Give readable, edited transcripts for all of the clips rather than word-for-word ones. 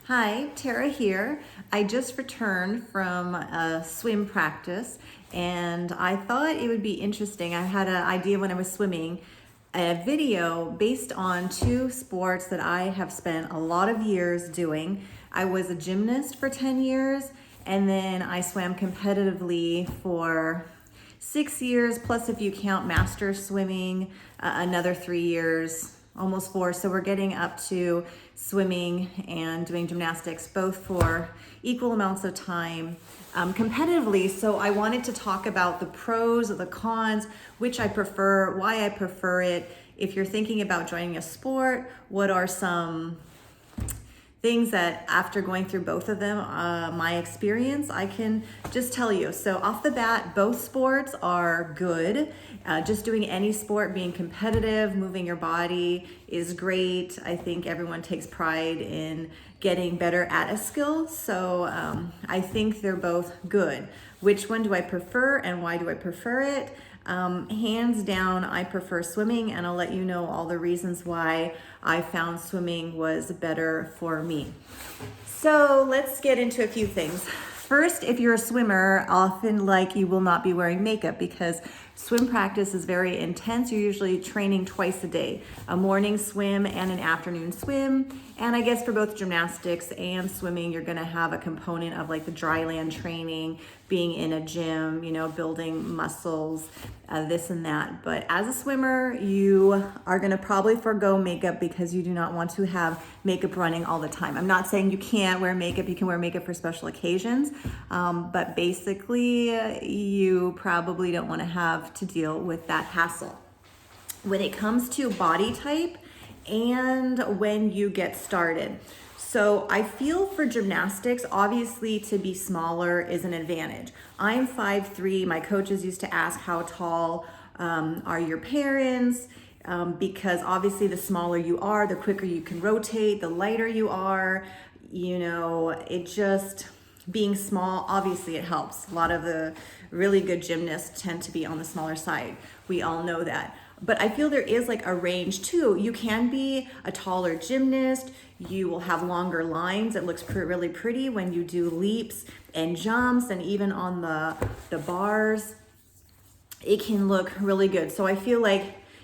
Hi, Tara here. I just returned from a swim practice and I thought it would be interesting. I had an idea when I was swimming, a video based on two sports that I have spent a lot of years doing. I was a gymnast for 10 years and then I swam competitively for 6 years, plus if you count master swimming, another 3 years, almost 4. So we're getting up to swimming and doing gymnastics, both for equal amounts of time competitively. So I wanted to talk about the pros, the cons, which I prefer, why I prefer it. If you're thinking about joining a sport, what are some things that after going through both of them, my experience, I can just tell you. So off the bat, both sports are good. Just doing any sport, being competitive, moving your body is great. I think everyone takes pride in getting better at a skill. So I think they're both good. Which one do I prefer and why do I prefer it? Hands down, I prefer swimming, and I'll let you know all the reasons why I found swimming was better for me. So let's get into a few things. First, if you're a swimmer, often you will not be wearing makeup because swim practice is very intense. You're usually training twice a day, a morning swim and an afternoon swim. And I guess for both gymnastics and swimming, you're gonna have a component of the dry land training, being in a gym, building muscles, this and that. But as a swimmer, you are gonna probably forego makeup because you do not want to have makeup running all the time. I'm not saying you can't wear makeup, you can wear makeup for special occasions, but basically you probably don't wanna have to deal with that hassle. When it comes to body type and when you get started. So I feel for gymnastics, obviously to be smaller is an advantage. I'm 5'3", my coaches used to ask how tall are your parents, because obviously the smaller you are, the quicker you can rotate, the lighter you are, it just, being small, obviously it helps. A lot of the really good gymnasts tend to be on the smaller side. We all know that. But I feel there is a range too. You can be a taller gymnast. You will have longer lines. It looks really pretty when you do leaps and jumps, and even on the bars, it can look really good. So I feel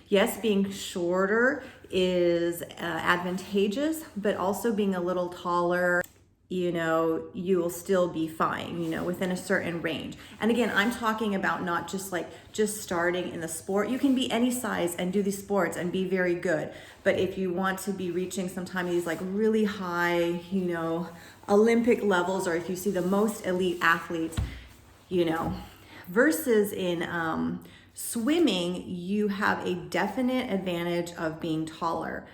yes, being shorter is advantageous, but also being a little taller, you will still be fine, within a certain range. And again, I'm talking about not just starting in the sport. You can be any size and do these sports and be very good. But if you want to be reaching sometime these really high, Olympic levels, or if you see the most elite athletes, versus in swimming, you have a definite advantage of being taller.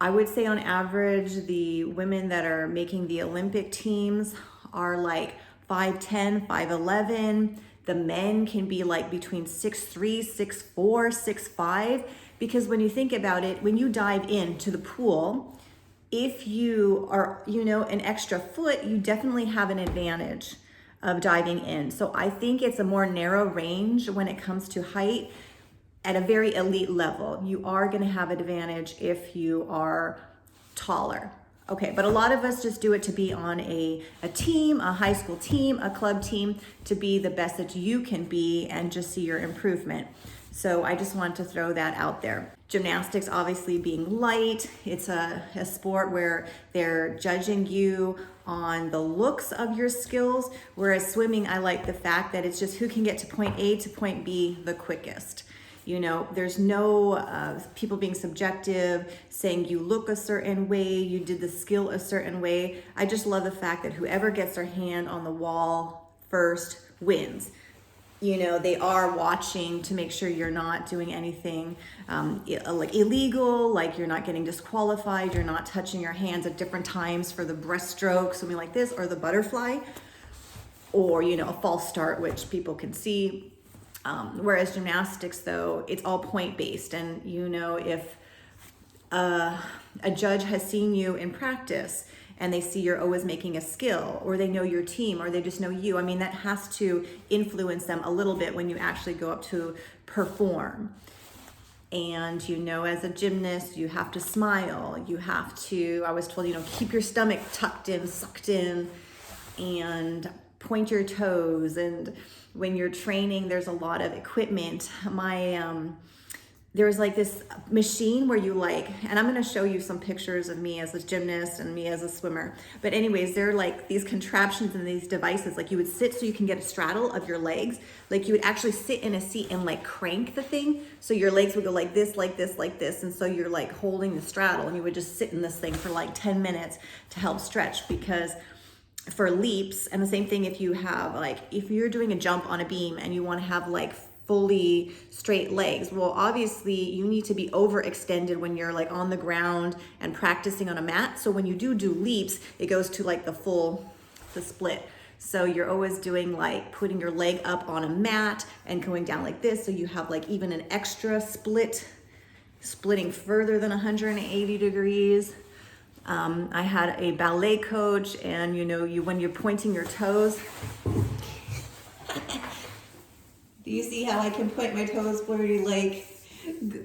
I would say on average, the women that are making the Olympic teams are 5'10", 5'11". The men can be between 6'3", 6'4", 6'5", because when you think about it, when you dive into the pool, if you are, an extra foot, you definitely have an advantage of diving in. So I think it's a more narrow range when it comes to height. At a very elite level, you are going to have an advantage if you are taller. Okay, but a lot of us just do it to be on a team, a high school team, a club team, to be the best that you can be and just see your improvement. So I just wanted to throw that out there. Gymnastics, obviously being light, it's a sport where they're judging you on the looks of your skills, whereas swimming, I like the fact that it's just who can get to point A to point B the quickest. There's no people being subjective, saying you look a certain way, you did the skill a certain way. I just love the fact that whoever gets their hand on the wall first wins. They are watching to make sure you're not doing anything illegal, you're not getting disqualified, you're not touching your hands at different times for the breaststroke, something like this, or the butterfly, or, a false start, which people can see. Whereas gymnastics, though, it's all point-based, and if a judge has seen you in practice and they see you're always making a skill, or they know your team, or they just know you, that has to influence them a little bit when you actually go up to perform. And, you know, as a gymnast, you have to smile. You have to, I was told, you know, keep your stomach tucked in, sucked in, and point your toes. And when you're training, there's a lot of equipment. There's like this machine where you and I'm going to show you some pictures of me as a gymnast and me as a swimmer. But anyways, they're like these contraptions and these devices, like you would sit so you can get a straddle of your legs. Like you would actually sit in a seat and like crank the thing. So your legs would go like this, like this, like this. And so you're like holding the straddle, and you would just sit in this thing for like 10 minutes to help stretch, because for leaps, and the same thing if you have if you're doing a jump on a beam and you want to have like fully straight legs, well, obviously you need to be overextended when you're like on the ground and practicing on a mat. So when you do leaps, it goes to like the split. So you're always doing like putting your leg up on a mat and going down like this. So you have like even an extra splitting further than 180 degrees. I had a ballet coach, and you know, when you're pointing your toes, do you see how I can point my toes very like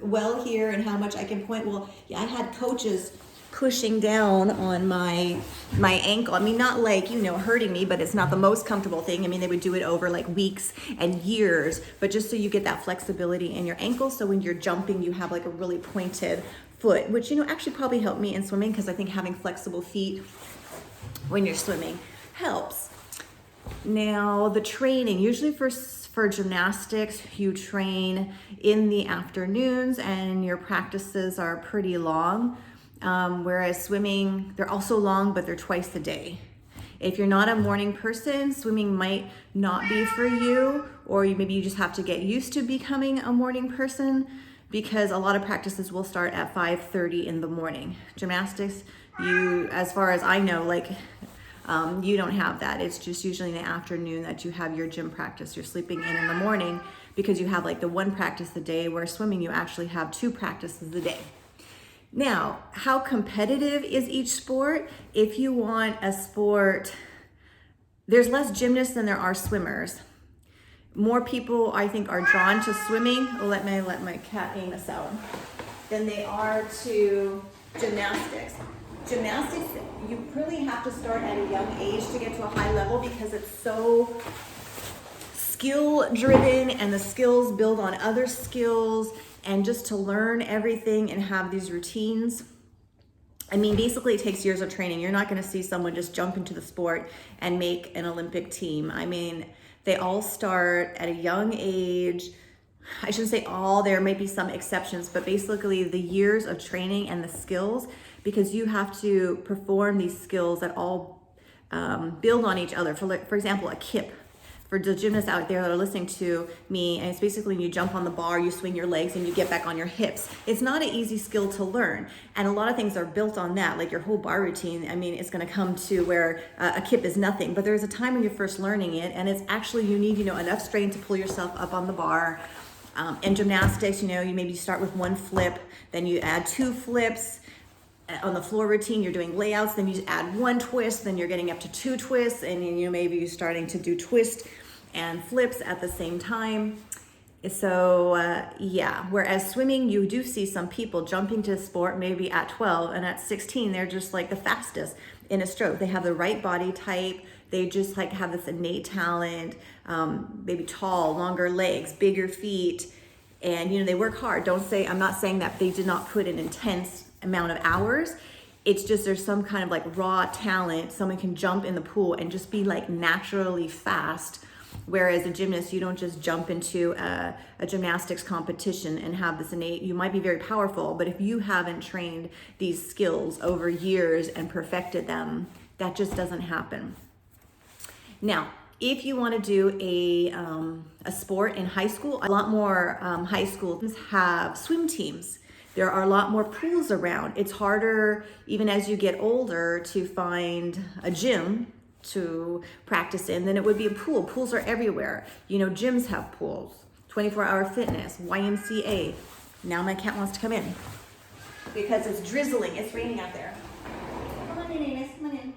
well here, and how much I can point? Well, yeah, I had coaches pushing down on my ankle. I mean, not like, you know, hurting me, but it's not the most comfortable thing. I mean, they would do it over like weeks and years, but just so you get that flexibility in your ankle. So when you're jumping, you have like a really pointed foot, which, you know, actually probably helped me in swimming, because I think having flexible feet when you're swimming helps. Now, the training, usually for gymnastics, you train in the afternoons and your practices are pretty long. Whereas swimming, they're also long, but they're twice a day. If you're not a morning person, swimming might not be for you, or maybe you just have to get used to becoming a morning person, because a lot of practices will start at 5:30 in the morning. Gymnastics, as far as I know, you don't have that. It's just usually in the afternoon that you have your gym practice. You're sleeping in the morning, because you have like the one practice a day, where swimming you actually have 2 practices a day. Now, how competitive is each sport? If you want a sport, there's less gymnasts than there are swimmers. More people, I think, are drawn to swimming. Oh, let my cat Amos out. Than they are to gymnastics. Gymnastics, you really have to start at a young age to get to a high level, because it's so skill driven, and the skills build on other skills, and just to learn everything and have these routines. I mean, basically it takes years of training. You're not going to see someone just jump into the sport and make an Olympic team. I mean, they all start at a young age. I shouldn't say all, there may be some exceptions, but basically the years of training and the skills, because you have to perform these skills that all build on each other. For example, a kip. For the gymnasts out there that are listening to me, and it's basically when you jump on the bar, you swing your legs and you get back on your hips. It's not an easy skill to learn, and a lot of things are built on that, like your whole bar routine. I mean, it's going to come to where a kip is nothing, but there's a time when you're first learning it, and it's actually, you need, you know, enough strain to pull yourself up on the bar. In gymnastics, you know, you maybe start with 1 flip, then you add 2 flips. On the floor routine, you're doing layouts, then you add 1 twist, then you're getting up to 2 twists, and you know, maybe you're starting to do twist and flips at the same time. So yeah, whereas swimming, you do see some people jumping to sport maybe at 12, and at 16 they're just like the fastest in a stroke. They have the right body type, they just like have this innate talent, maybe tall, longer legs, bigger feet, and you know, they work hard. I'm not saying that they did not put an intense amount of hours. It's just there's some kind of like raw talent. Someone can jump in the pool and just be like naturally fast, whereas a gymnast, you don't just jump into a gymnastics competition and have this innate. You might be very powerful, but if you haven't trained these skills over years and perfected them, that just doesn't happen. Now, if you want to do a sport in high school, a lot more high schools have swim teams. There are a lot more pools around. It's harder, even as you get older, to find a gym to practice in than it would be a pool. Pools are everywhere. You know, gyms have pools, 24-hour fitness, YMCA. Now my cat wants to come in because it's drizzling. It's raining out there. Come on in, Amos. Come on in.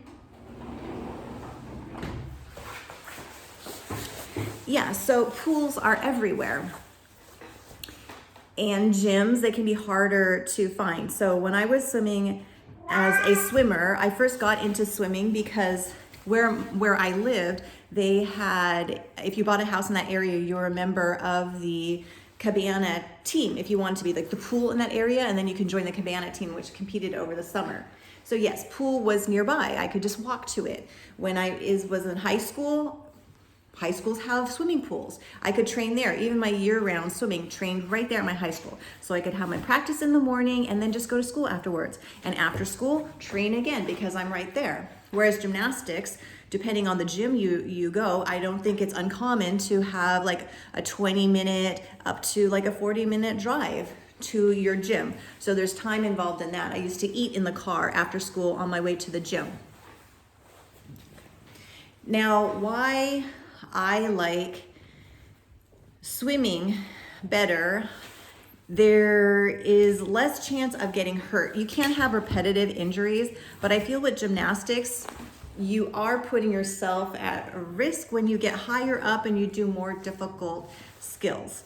Yeah, so pools are everywhere. and gyms, they can be harder to find. So when I was swimming as a swimmer, I first got into swimming because where I lived, they had, if you bought a house in that area, you were a member of the cabana team if you wanted to be like the pool in that area, and then you can join the cabana team, which competed over the summer. So yes, pool was nearby. I could just walk to it. When I was in high school, high schools have swimming pools. I could train there. Even my year-round swimming trained right there at my high school. So I could have my practice in the morning and then just go to school afterwards. And after school, train again because I'm right there. Whereas gymnastics, depending on the gym you go, I don't think it's uncommon to have like a 20-minute up to like a 40-minute drive to your gym. So there's time involved in that. I used to eat in the car after school on my way to the gym. Now, why I like swimming better, there is less chance of getting hurt. You can't have repetitive injuries, but I feel with gymnastics, you are putting yourself at risk when you get higher up and you do more difficult skills.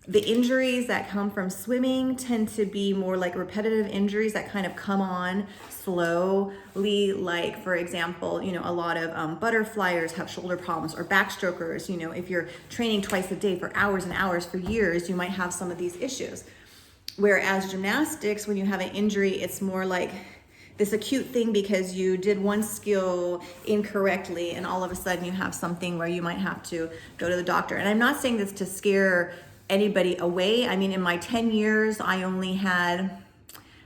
The injuries that come from swimming tend to be more like repetitive injuries that kind of come on slowly. Like, for example, a lot of butterflyers have shoulder problems, or backstrokers. If you're training twice a day for hours and hours for years, you might have some of these issues. Whereas gymnastics, when you have an injury, it's more like this acute thing because you did one skill incorrectly and all of a sudden you have something where you might have to go to the doctor. And I'm not saying this to scare anybody away. I mean, in my 10 years, I only had,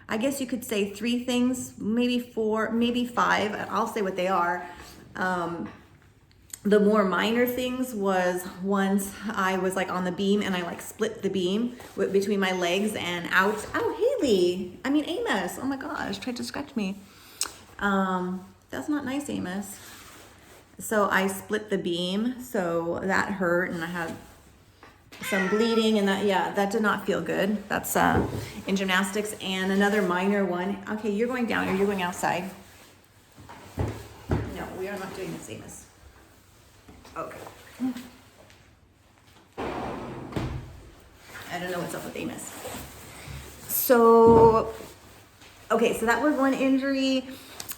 I guess you could say 3 things, maybe 4, maybe 5. I'll say what they are. The more minor things was once I was like on the beam and I like split the beam between my legs and out. Oh, Haley, Amos, oh my gosh, tried to scratch me. That's not nice, Amos. So I split the beam, so that hurt and I had some bleeding and that did not feel good. That's in gymnastics. And another minor one. Okay, you're going down or you're going outside. No, we are not doing this, Amos. Okay. I don't know what's up with Amos. So that was one injury.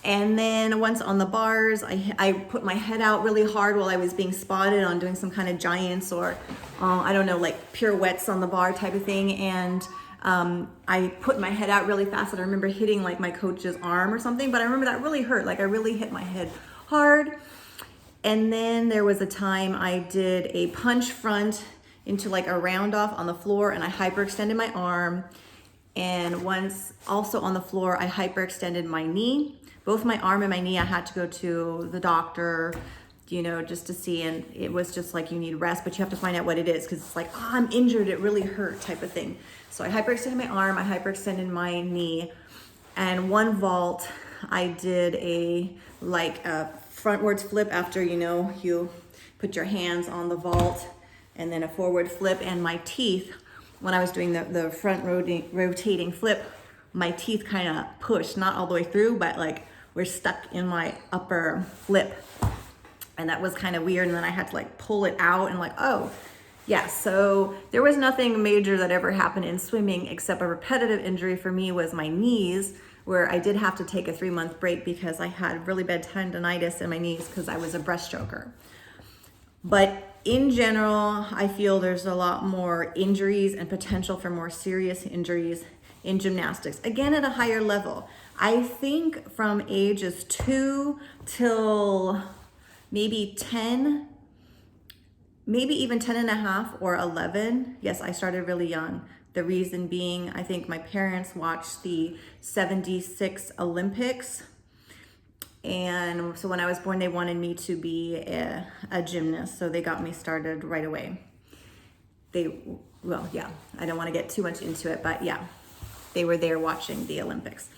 And then once on the bars, I put my head out really hard while I was being spotted on doing some kind of giants or, I don't know, like pirouettes on the bar type of thing. And I put my head out really fast and I remember hitting like my coach's arm or something, but I remember that really hurt. Like I really hit my head hard. And then there was a time I did a punch front into like a round off on the floor and I hyperextended my arm. And once also on the floor, I hyperextended my knee. Both my arm and my knee, I had to go to the doctor, just to see. And it was just like, you need rest, but you have to find out what it is. Cause it's like, oh, I'm injured. It really hurt type of thing. So I hyperextended my arm. I hyperextended my knee. And one vault, I did a frontwards flip after, you put your hands on the vault and then a forward flip. And my teeth, when I was doing the front rotating flip, my teeth kind of pushed, not all the way through, but like we're stuck in my upper lip. And that was kind of weird. And then I had to like pull it out and like, oh yeah. So there was nothing major that ever happened in swimming except a repetitive injury for me was my knees, where I did have to take a 3-month break because I had really bad tendonitis in my knees because I was a breaststroker. But in general, I feel there's a lot more injuries and potential for more serious injuries in gymnastics, again at a higher level. I think from ages 2 till maybe 10, maybe even 10 and a half or 11. Yes, I started really young. The reason being, I think my parents watched the 76 Olympics. And so when I was born, they wanted me to be a gymnast. So they got me started right away. I don't want to get too much into it, but yeah, they were there watching the Olympics.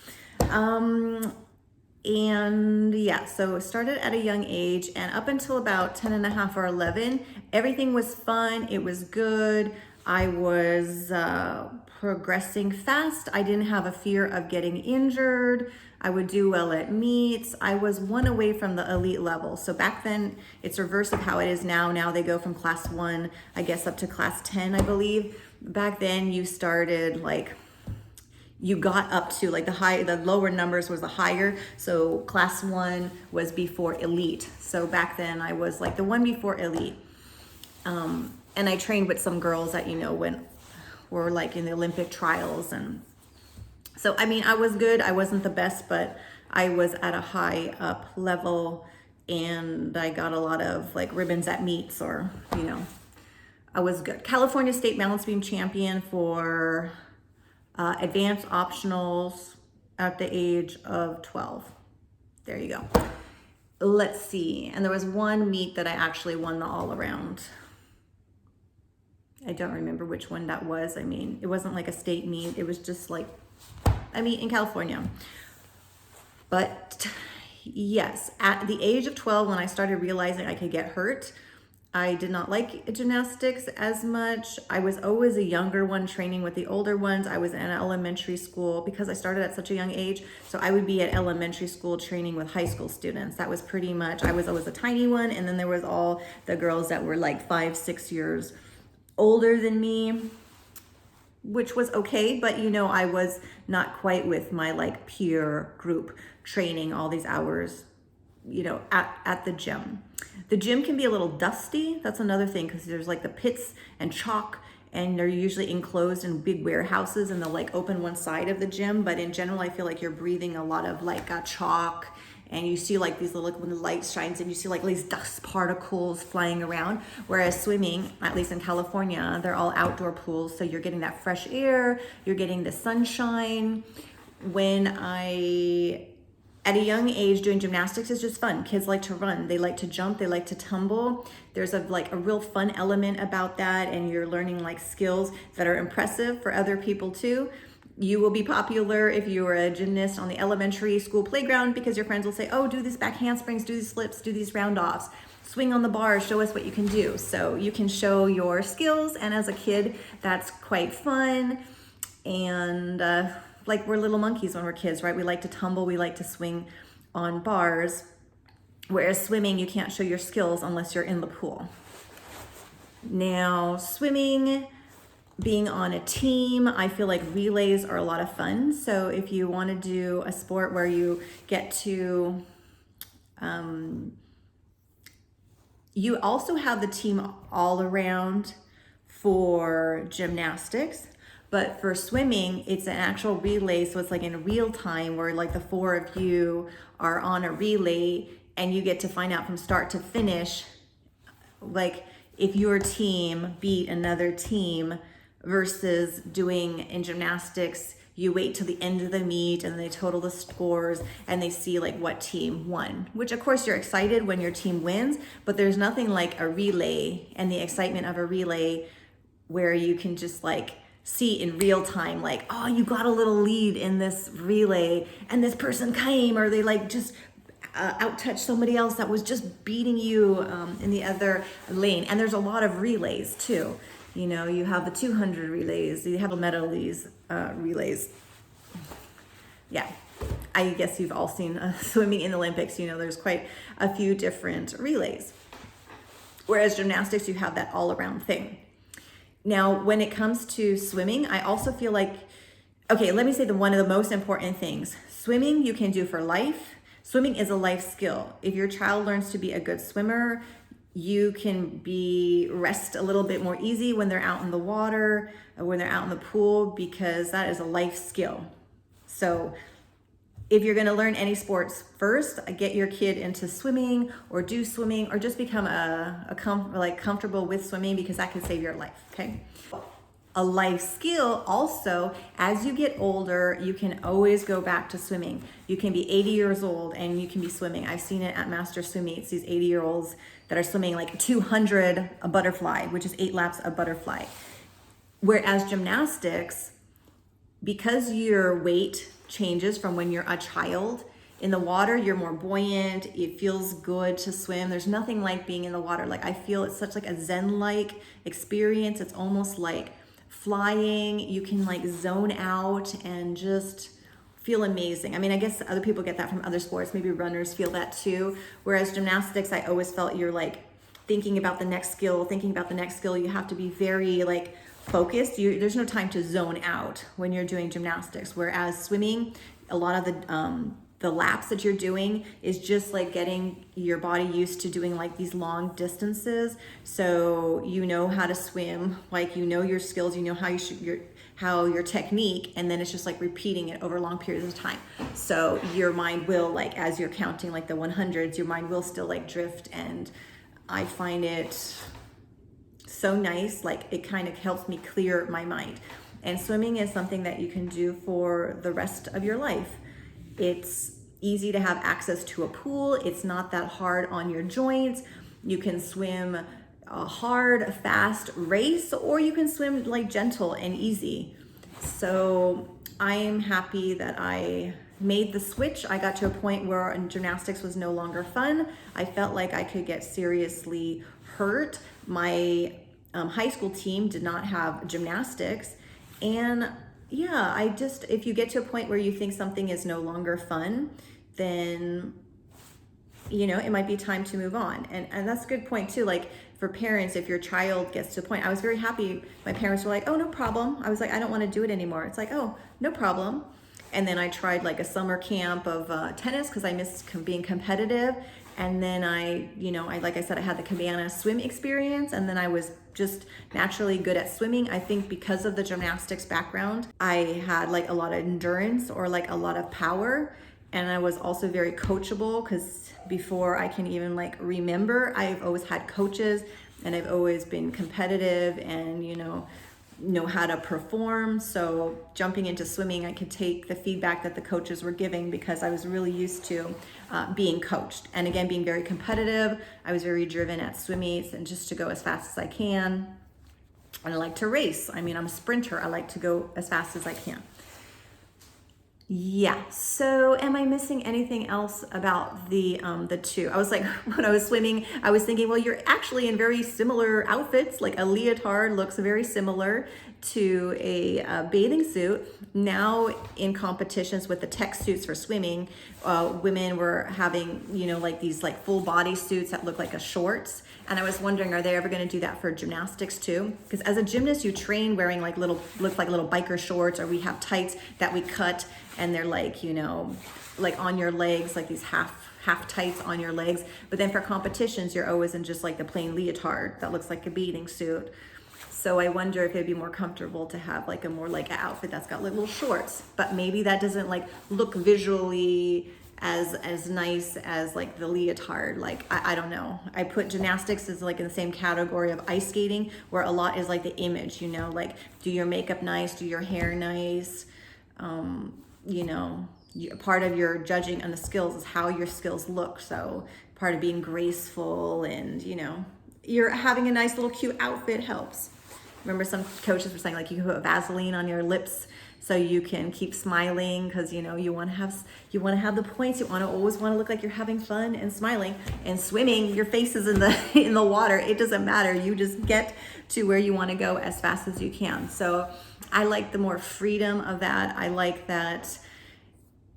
So it started at a young age, and up until about 10 and a half or 11, everything was fun. It was good. I was progressing fast. I didn't have a fear of getting injured. I would do well at meets. I was one away from the elite level. So back then, it's reverse of how it is now. Now they go from class 1, I guess, up to class 10, I believe. Back then, you started like, you got up to like the lower numbers was the higher. So class 1 was before elite. So back then I was like the one before elite. And I trained with some girls that, were like in the Olympic trials. And so, I mean, I was good. I wasn't the best, but I was at a high up level, and I got a lot of like ribbons at meets, or, I was good. California State Balance Beam Champion for advanced optionals at the age of 12. There you go. Let's see. And there was one meet that I actually won the all around. I don't remember which one that was. I mean, it wasn't like a state meet. It was just like a meet in California. But yes, at the age of 12, when I started realizing I could get hurt, I did not like gymnastics as much. I was always a younger one training with the older ones. I was in elementary school because I started at such a young age. So I would be at elementary school training with high school students. That was pretty much, I was always a tiny one. And then there was all the girls that were like 5, 6 years older than me, which was okay. But I was not quite with my like peer group training all these hours, at the gym. The gym can be a little dusty. That's another thing, because there's like the pits and chalk, and they're usually enclosed in big warehouses, and they'll like open one side of the gym. But in general, I feel like you're breathing a lot of like chalk, and you see like these little, when the light shines, and you see like these dust particles flying around. Whereas swimming, at least in California, they're all outdoor pools. So you're getting that fresh air, you're getting the sunshine. At a young age, doing gymnastics is just fun. Kids like to run, they like to jump, they like to tumble. There's a real fun element about that, and you're learning like skills that are impressive for other people too. You will be popular if you are a gymnast on the elementary school playground, because your friends will say, oh, do these back handsprings, do these flips, do these round offs, swing on the bar, show us what you can do. So you can show your skills, and as a kid, that's quite fun. And like we're little monkeys when we're kids, right? We like to tumble, we like to swing on bars. Whereas swimming, you can't show your skills unless you're in the pool. Now, swimming, being on a team, I feel like relays are a lot of fun. So if you want to do a sport where you get to, you also have the team all around for gymnastics. But for swimming, it's an actual relay. So it's like in real time, where like the 4 of you are on a relay, and you get to find out from start to finish, like if your team beat another team, versus doing in gymnastics, you wait till the end of the meet and they total the scores and they see like what team won, which of course you're excited when your team wins, but there's nothing like a relay and the excitement of a relay where you can just like see in real time, like, oh, you got a little lead in this relay and this person came, or they like just out-touched somebody else that was just beating you in the other lane. And there's a lot of relays too. You have the 200 relays, you have the medleys relays. Yeah, I guess you've all seen swimming in the Olympics. There's quite a few different relays. Whereas gymnastics, you have that all-around thing. Now, when it comes to swimming, I also feel like, okay, let me say one of the most important things. Swimming you can do for life. Swimming is a life skill. If your child learns to be a good swimmer, you can rest a little bit more easy when they're out in the water, or when they're out in the pool, because that is a life skill. So if you're gonna learn any sports, first, get your kid into swimming, or do swimming, or just become comfortable with swimming, because that can save your life, okay? A life skill also, as you get older, you can always go back to swimming. You can be 80 years old and you can be swimming. I've seen it at master swim meets, these 80-year-olds that are swimming like 200 a butterfly, which is 8 laps a butterfly. Whereas gymnastics, because your weight changes from when you're a child, in the water, you're more buoyant. It feels good to swim. There's nothing like being in the water. Like, I feel it's such like a Zen-like experience. It's almost like flying. You can like zone out and just feel amazing. I mean, I guess other people get that from other sports. Maybe runners feel that too. Whereas gymnastics, I always felt you're like thinking about the next skill, You have to be very like focused. There's no time to zone out when you're doing gymnastics. Whereas swimming, a lot of the laps that you're doing is just like getting your body used to doing like these long distances. So you know how to swim, like you know your skills, you know how your technique, and then it's just like repeating it over long periods of time. So your mind will, like, as you're counting like the 100s, your mind will still like drift, and I find it so nice. Like it kind of helps me clear my mind. And swimming is something that you can do for the rest of your life. It's easy to have access to a pool. It's not that hard on your joints. You can swim a hard, fast race, or you can swim like gentle and easy. So I am happy that I made the switch. I got to a point where gymnastics was no longer fun. I felt like I could get seriously hurt. My high school team did not have gymnastics, and yeah, if you get to a point where you think something is no longer fun, then, you know, it might be time to move on. And that's a good point too. Like for parents, if your child gets to a point, I was very happy. My parents were like, oh, no problem. I was like, I don't want to do it anymore. It's like, oh, no problem. And then I tried like a summer camp of tennis because I missed being competitive. And then like I said, I had the cabana swim experience, and then I was just naturally good at swimming. I think because of the gymnastics background, I had like a lot of endurance or like a lot of power. And I was also very coachable because before I can even like remember, I've always had coaches, and I've always been competitive and, know how to perform. So jumping into swimming, I could take the feedback that the coaches were giving because I was really used to being coached. And again, being very competitive, I was very driven at swim meets and just to go as fast as I can. And I like to race. I mean, I'm a sprinter. I like to go as fast as I can. Yeah, so am I missing anything else about the two? I was like, when I was swimming, I was thinking, well, you're actually in very similar outfits. Like a leotard looks very similar to a bathing suit. Now in competitions with the tech suits for swimming, women were having, like these like full body suits that look like a shorts. And I was wondering, are they ever going to do that for gymnastics too? Because as a gymnast, you train wearing like look like little biker shorts, or we have tights that we cut, and they're like, like on your legs, like these half tights on your legs. But then for competitions, you're always in just like the plain leotard that looks like a bathing suit. So I wonder if it'd be more comfortable to have like a more like an outfit that's got like little shorts, but maybe that doesn't like look visually as nice as like the leotard. Like I don't know. I put gymnastics as like in the same category of ice skating, where a lot is like the image, like do your makeup nice, do your hair nice. Part of your judging on the skills is how your skills look. So part of being graceful and you're having a nice little cute outfit helps. Remember some coaches were saying like you can put Vaseline on your lips so you can keep smiling, because you want to have the points. You always want to look like you're having fun and smiling. And swimming, your face is in the water. It doesn't matter. You just get to where you want to go as fast as you can. So I like the more freedom of that. I like that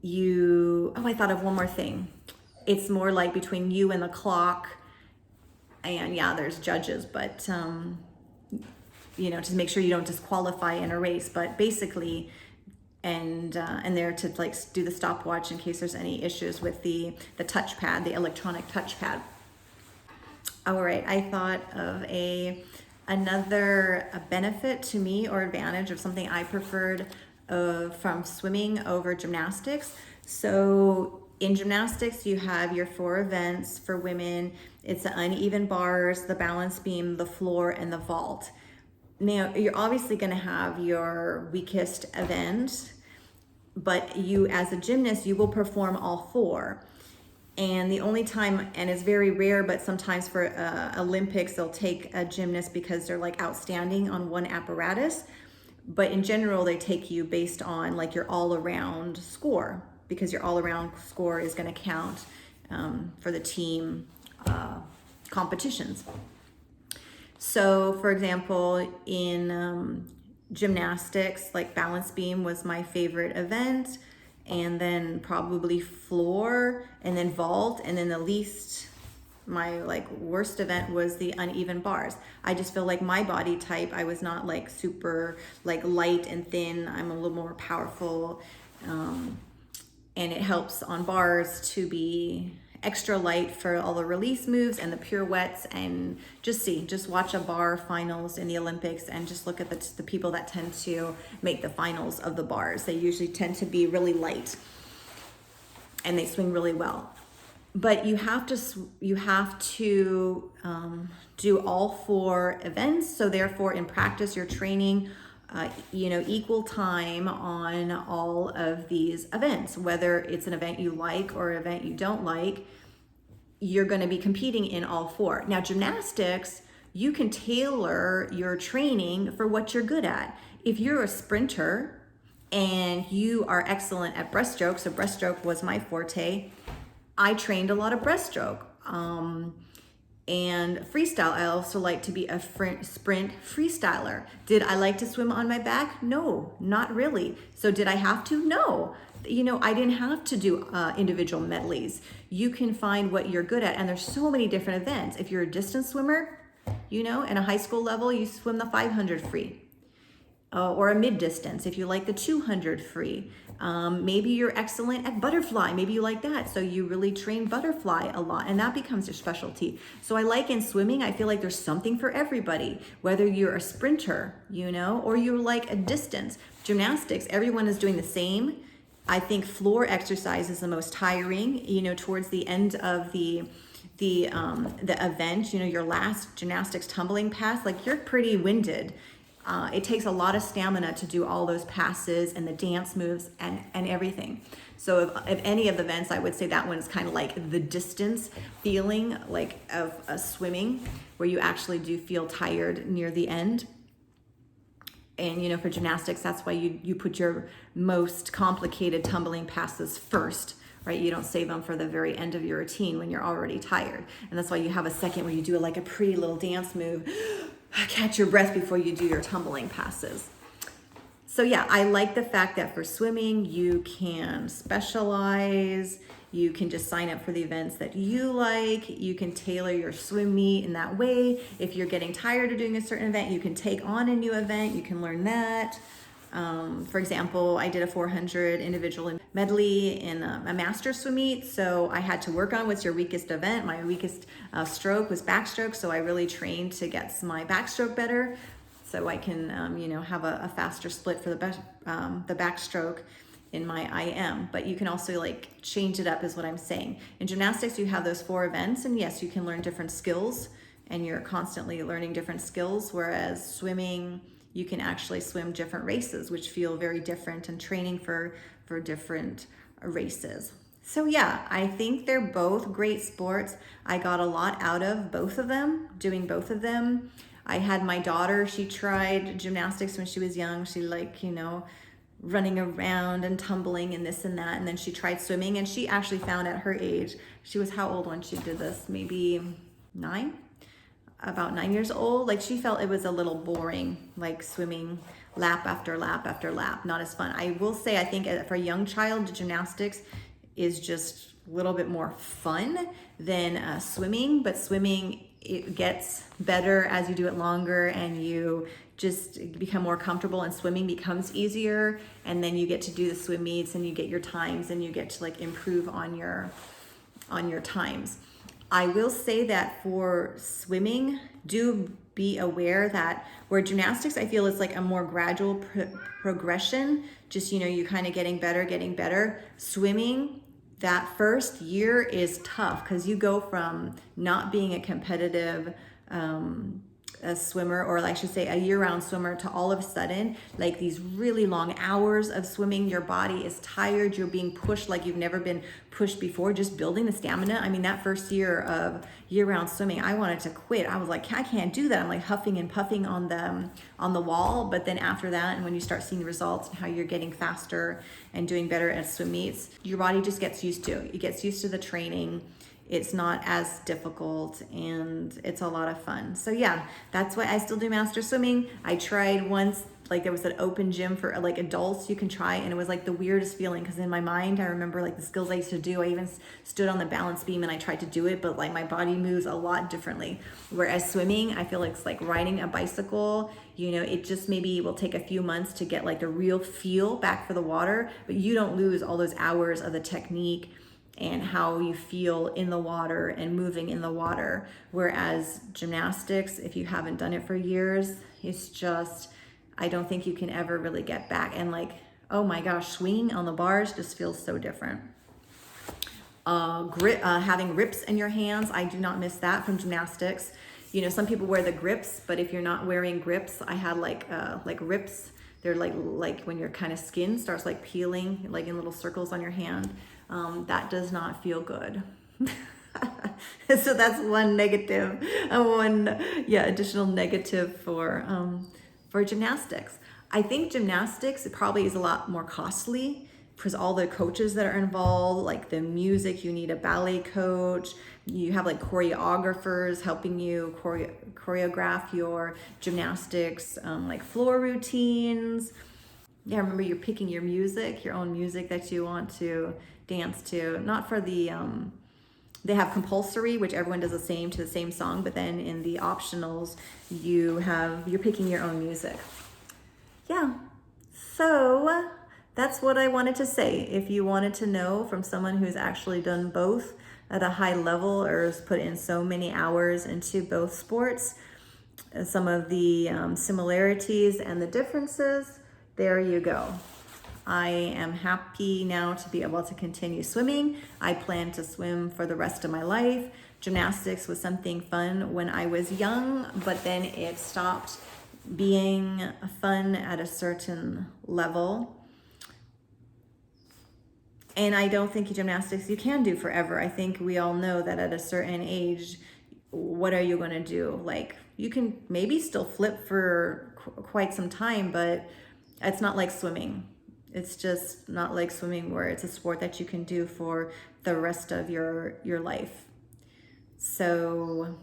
I thought of one more thing. It's more like between you and the clock. And yeah, there's judges, but to make sure you don't disqualify in a race, but basically, and there to like do the stopwatch in case there's any issues with the touchpad, the electronic touchpad. All right, I thought of another benefit to me or advantage of something I preferred from swimming over gymnastics. So in gymnastics, you have your 4 events. For women, it's the uneven bars, the balance beam, the floor, and the vault. Now, you're obviously going to have your weakest event, but you as a gymnast, you will perform all 4. And the only time, and it's very rare, but sometimes for Olympics, they'll take a gymnast because they're like outstanding on one apparatus. But in general, they take you based on like your all-around score, because your all-around score is going to count for the team competitions. So for example, in gymnastics, like balance beam was my favorite event. and then probably floor, and then vault, and then my like worst event was the uneven bars. I just feel like my body type, I was not like super like light and thin. I'm a little more powerful, and it helps on bars to be extra light for all the release moves and the pirouettes. And just watch a bar finals in the Olympics and just look at the people that tend to make the finals of the bars. They usually tend to be really light and they swing really well. But you have to do all 4 events. So therefore, in practice, you're training, equal time on all of these events. Whether it's an event you like or an event you don't like, you're going to be competing in all 4. Now, gymnastics, you can tailor your training for what you're good at. If you're a sprinter and you are excellent at breaststroke, so breaststroke was my forte, I trained a lot of breaststroke, and freestyle. I also like to be a sprint freestyler. Did I like to swim on my back? No, not really. So did I have to? No. I didn't have to do individual medleys. You can find what you're good at, and there's so many different events. If you're a distance swimmer, in a high school level, you swim the 500 free. Or a mid distance if you like the 200 free. Maybe you're excellent at butterfly. Maybe you like that. So you really train butterfly a lot, and that becomes your specialty. So I like in swimming, I feel like there's something for everybody, whether you're a sprinter, or you like a distance. Gymnastics, everyone is doing the same. I think floor exercise is the most tiring, towards the end of the event, your last gymnastics tumbling pass, like you're pretty winded. It takes a lot of stamina to do all those passes and the dance moves and everything. So if any of the events, I would say that one is kind of like the distance feeling like of swimming, where you actually do feel tired near the end. And for gymnastics, that's why you put your most complicated tumbling passes first, right? You don't save them for the very end of your routine when you're already tired. And that's why you have a second where you do like a pretty little dance move, catch your breath before you do your tumbling passes. So yeah, I like the fact that for swimming, you can specialize, you can just sign up for the events that you like, you can tailor your swim meet in that way. If you're getting tired of doing a certain event, you can take on a new event, you can learn that. For example, I did a 400 individual medley in a master swim meet, so I had to work on what's your weakest event. My weakest stroke was backstroke, so I really trained to get my backstroke better, so I can have a faster split for the backstroke in my IM. But you can also like change it up, is what I'm saying. In gymnastics, you have those 4 events, and yes, you can learn different skills, and you're constantly learning different skills, whereas swimming, you can actually swim different races, which feel very different, and training for different races. So yeah, I think they're both great sports. I got a lot out of both of them, doing both of them. I had my daughter, she tried gymnastics when she was young. She running around and tumbling and this and that. And then she tried swimming, and she actually found at her age, she was how old when she did this? Maybe 9? About 9 years old. Like she felt it was a little boring, like swimming lap after lap after lap, not as fun. I will say, I think for a young child, gymnastics is just a little bit more fun than swimming, but swimming, it gets better as you do it longer, and you just become more comfortable, and swimming becomes easier, and then you get to do the swim meets, and you get your times, and you get to like improve on your times. I will say that for swimming, do be aware that where gymnastics, I feel, is like a more gradual progression, just, you kind of getting better. Swimming, that first year is tough, because you go from not being a competitive a swimmer, or I should say a year-round swimmer, to all of a sudden like these really long hours of swimming. Your body is tired, you're being pushed like you've never been pushed before, just building the stamina. I mean, that first year of year-round swimming, I wanted to quit. I was like, I can't do that. I'm like huffing and puffing on the wall. But then after that, and when you start seeing the results and how you're getting faster and doing better at swim meets, your body just gets used to it. It gets used to the training. it's not as difficult and it's a lot of fun. So yeah, that's why I still do master swimming. I tried once, like there was an open gym for like adults you can try, and it was like the weirdest feeling because in my mind I remember like the skills I used to do. I even stood on the balance beam and I tried to do it, but like my body moves a lot differently. Whereas swimming, I feel like it's like riding a bicycle. You know, it just maybe will take a few months to get like the real feel back for the water, but you don't lose all those hours of the technique and how you feel in the water and moving in the water. Whereas gymnastics, if you haven't done it for years, it's just, I don't think you can ever really get back. And like, oh my gosh, swinging on the bars just feels so different. Having grips in your hands, I do not miss that from gymnastics. You know, some people wear the grips, but if you're not wearing grips, I had like rips. They're like when your kind of skin starts like peeling, like in little circles on your hand. That does not feel good. So that's one negative, additional negative for gymnastics. I think gymnastics, it probably is a lot more costly because all the coaches that are involved, like the music, you need a ballet coach, you have like choreographers helping you choreograph your gymnastics, like floor routines. Yeah, remember you're picking your music, your own music that you want to dance to. Not for the, they have compulsory, which everyone does the same song, but then in the optionals, you're picking your own music. Yeah, so that's what I wanted to say. If you wanted to know from someone who's actually done both at a high level or has put in so many hours into both sports, some of the similarities and the differences, there you go. I am happy now to be able to continue swimming. I plan to swim for the rest of my life. Gymnastics was something fun when I was young, but then it stopped being fun at a certain level. And I don't think gymnastics you can do forever. I think we all know that at a certain age, what are you going to do? Like, you can maybe still flip for quite some time, but it's not like swimming. It's just not like swimming where it's a sport that you can do for the rest of your life. So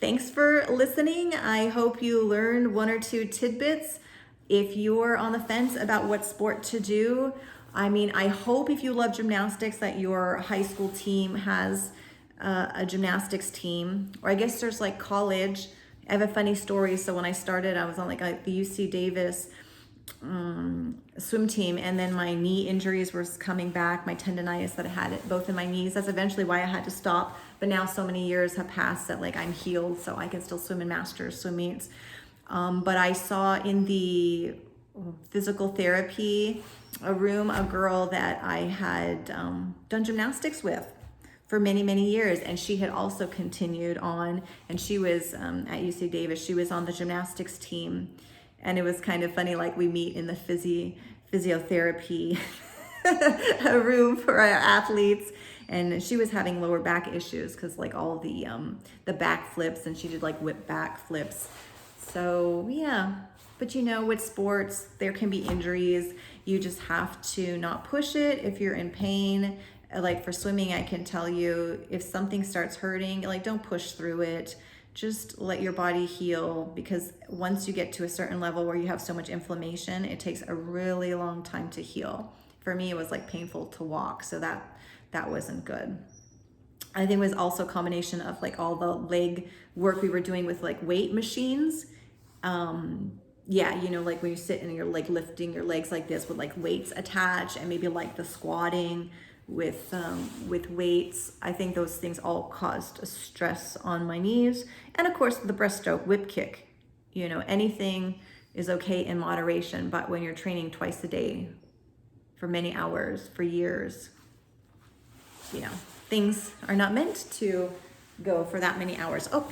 thanks for listening. I hope you learned one or two tidbits. If you're on the fence about what sport to do, I mean, I hope if you love gymnastics that your high school team has a gymnastics team, or I guess there's like college. I have a funny story. So when I started, I was on like the UC Davis swim team, and then my knee injuries were coming back, my tendonitis that I had both in my knees. That's eventually why I had to stop. But now so many years have passed that like I'm healed, so I can still swim in masters swim meets. But I saw in the physical therapy room a girl that I had done gymnastics with for many, many years. And she had also continued on, and she was at UC Davis. She was on the gymnastics team. And it was kind of funny, like we meet in the physiotherapy room for our athletes. And she was having lower back issues because like all the back flips, and she did like whip back flips. So yeah, but you know, with sports, there can be injuries. You just have to not push it if you're in pain. Like for swimming, I can tell you if something starts hurting, like don't push through it. Just let your body heal, because once you get to a certain level where you have so much inflammation, it takes a really long time to heal. For me, it was like painful to walk, so that wasn't good. I think it was also a combination of like all the leg work we were doing with like weight machines. Yeah, you know, like when you sit and you're like lifting your legs like this with like weights attached, and maybe like the squatting with weights. I think those things all caused a stress on my knees. And of course the breaststroke, whip kick, you know, anything is okay in moderation, but when you're training twice a day for many hours, for years, you know, things are not meant to go for that many hours. Oh.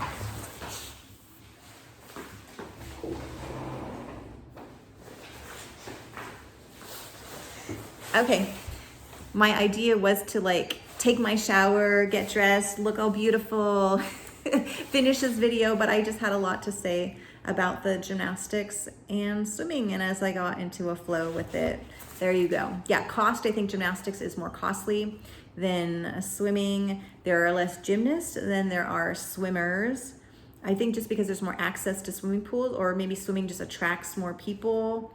Okay. My idea was to like take my shower, get dressed, look all beautiful, finish this video, but I just had a lot to say about the gymnastics and swimming. And as I got into a flow with it, there you go. Yeah, cost, I think gymnastics is more costly Then swimming, there are less gymnasts than there are swimmers. I think just because there's more access to swimming pools, or maybe swimming just attracts more people.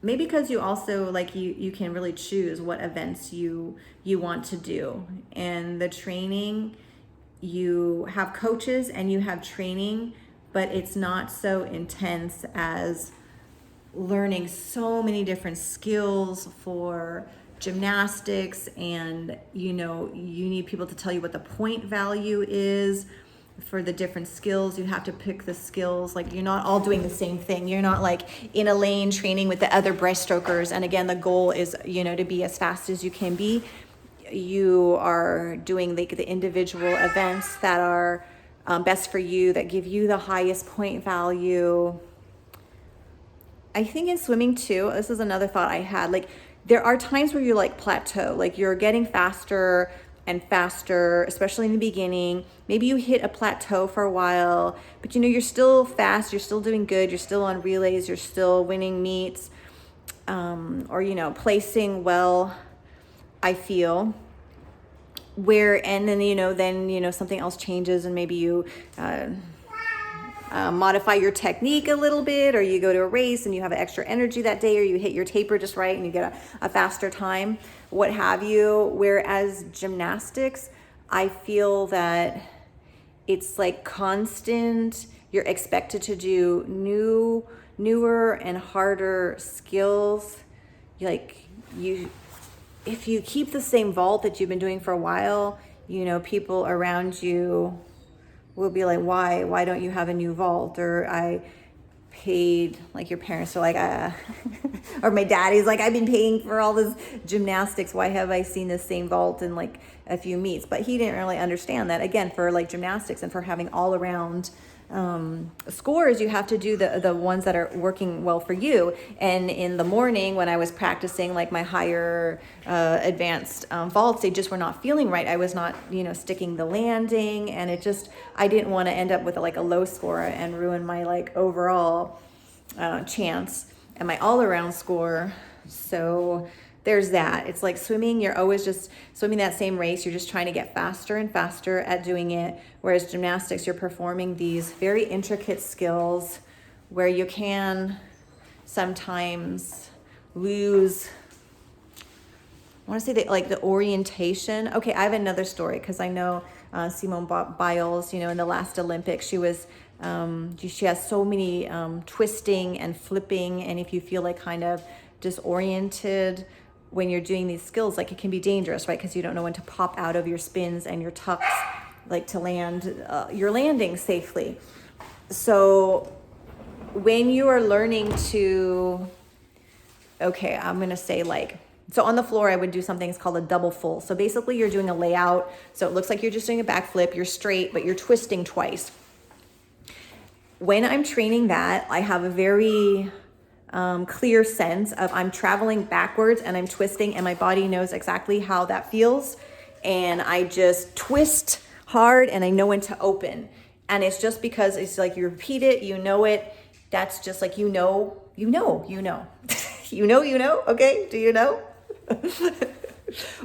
Maybe because you also, like, you can really choose what events you want to do. And the training, you have coaches and you have training, but it's not so intense as learning so many different skills for gymnastics. And you need people to tell you what the point value is for the different skills. You have to pick the skills. Like, you're not all doing the same thing. You're not like in a lane training with the other breaststrokers. And again, the goal is, to be as fast as you can be. You are doing the individual events that are best for you, that give you the highest point value. I think in swimming too, this is another thought I had, like, there are times where you like plateau, like you're getting faster and faster, especially in the beginning. Maybe you hit a plateau for a while, but you're still fast, you're still doing good, you're still on relays, you're still winning meets, or placing well, I feel. And then something else changes, and maybe you modify your technique a little bit, or you go to a race and you have extra energy that day, or you hit your taper just right and you get a faster time, what have you. Whereas gymnastics, I feel that it's like constant. You're expected to do newer and harder skills. If you keep the same vault that you've been doing for a while, people around you will be like, why don't you have a new vault? Or I paid, like, your parents are like, or my daddy's like, I've been paying for all this gymnastics. Why have I seen the same vault in like a few meets? But he didn't really understand that, again, for like gymnastics and for having all around scores, you have to do the ones that are working well for you. And in the morning when I was practicing like my higher advanced vaults, they just were not feeling right. I was not sticking the landing, and I didn't want to end up with like a low score and ruin my like overall chance and my all-around score. So there's that. It's like swimming, you're always just swimming that same race. You're just trying to get faster and faster at doing it. Whereas gymnastics, you're performing these very intricate skills where you can sometimes lose, I want to say that, like, the orientation. Okay, I have another story, because I know Simone Biles, in the last Olympics, she has so many twisting and flipping. And if you feel like kind of disoriented when you're doing these skills, like, it can be dangerous, right? Because you don't know when to pop out of your spins and your tucks, like, to land your landing safely. So when you are learning to, okay, I'm going to say, like, so on the floor, I would do something called a double full. So basically you're doing a layout. So it looks like you're just doing a backflip, you're straight, but you're twisting twice. When I'm training that, I have a very clear sense of I'm traveling backwards and I'm twisting, and my body knows exactly how that feels. And I just twist hard, and I know when to open. And it's just because it's like you repeat it, you know it. That's just like, you know. Okay, do you know?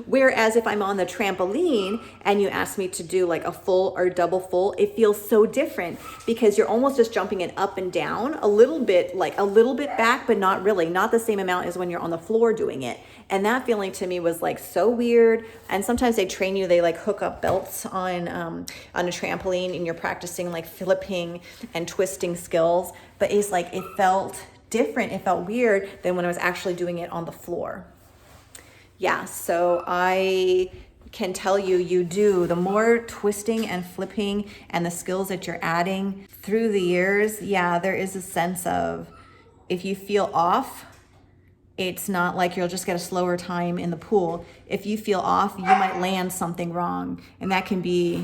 Whereas if I'm on the trampoline and you ask me to do like a full or double full, it feels so different, because you're almost just jumping it up and down a little bit back, but not really, not the same amount as when you're on the floor doing it. And that feeling to me was like so weird. And sometimes they train you, they like hook up belts on a trampoline, and you're practicing like flipping and twisting skills. But it's like, it felt different. It felt weird than when I was actually doing it on the floor. Yeah, so I can tell you do, the more twisting and flipping and the skills that you're adding through the years, yeah, there is a sense of, if you feel off, it's not like you'll just get a slower time in the pool. If you feel off, you might land something wrong, and that can be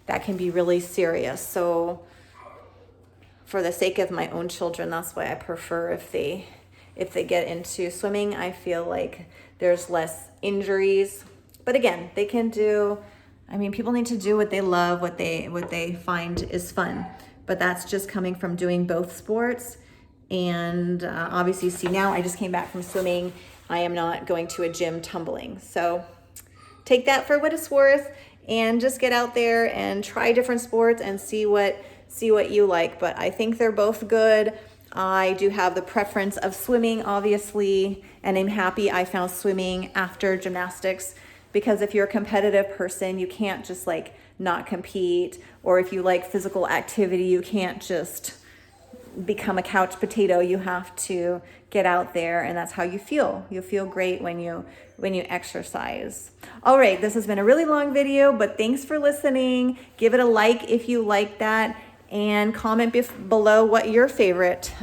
really serious. So for the sake of my own children, that's why I prefer if they get into swimming. I feel like there's less injuries. But again, they can do, people need to do what they love, what they find is fun. But that's just coming from doing both sports. And obviously, see, now I just came back from swimming. I am not going to a gym tumbling. So take that for what it's worth and just get out there and try different sports and see what you like. But I think they're both good. I do have the preference of swimming, obviously, and I'm happy I found swimming after gymnastics, because if you're a competitive person, you can't just like not compete, or if you like physical activity, you can't just become a couch potato. You have to get out there, and that's how you feel. You feel great when you exercise. All right, this has been a really long video, but thanks for listening. Give it a like if you like that, and comment below what your favorite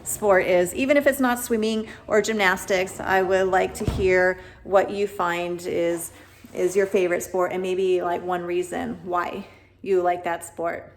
sport is. Even if it's not swimming or gymnastics, I would like to hear what you find is your favorite sport, and maybe like one reason why you like that sport.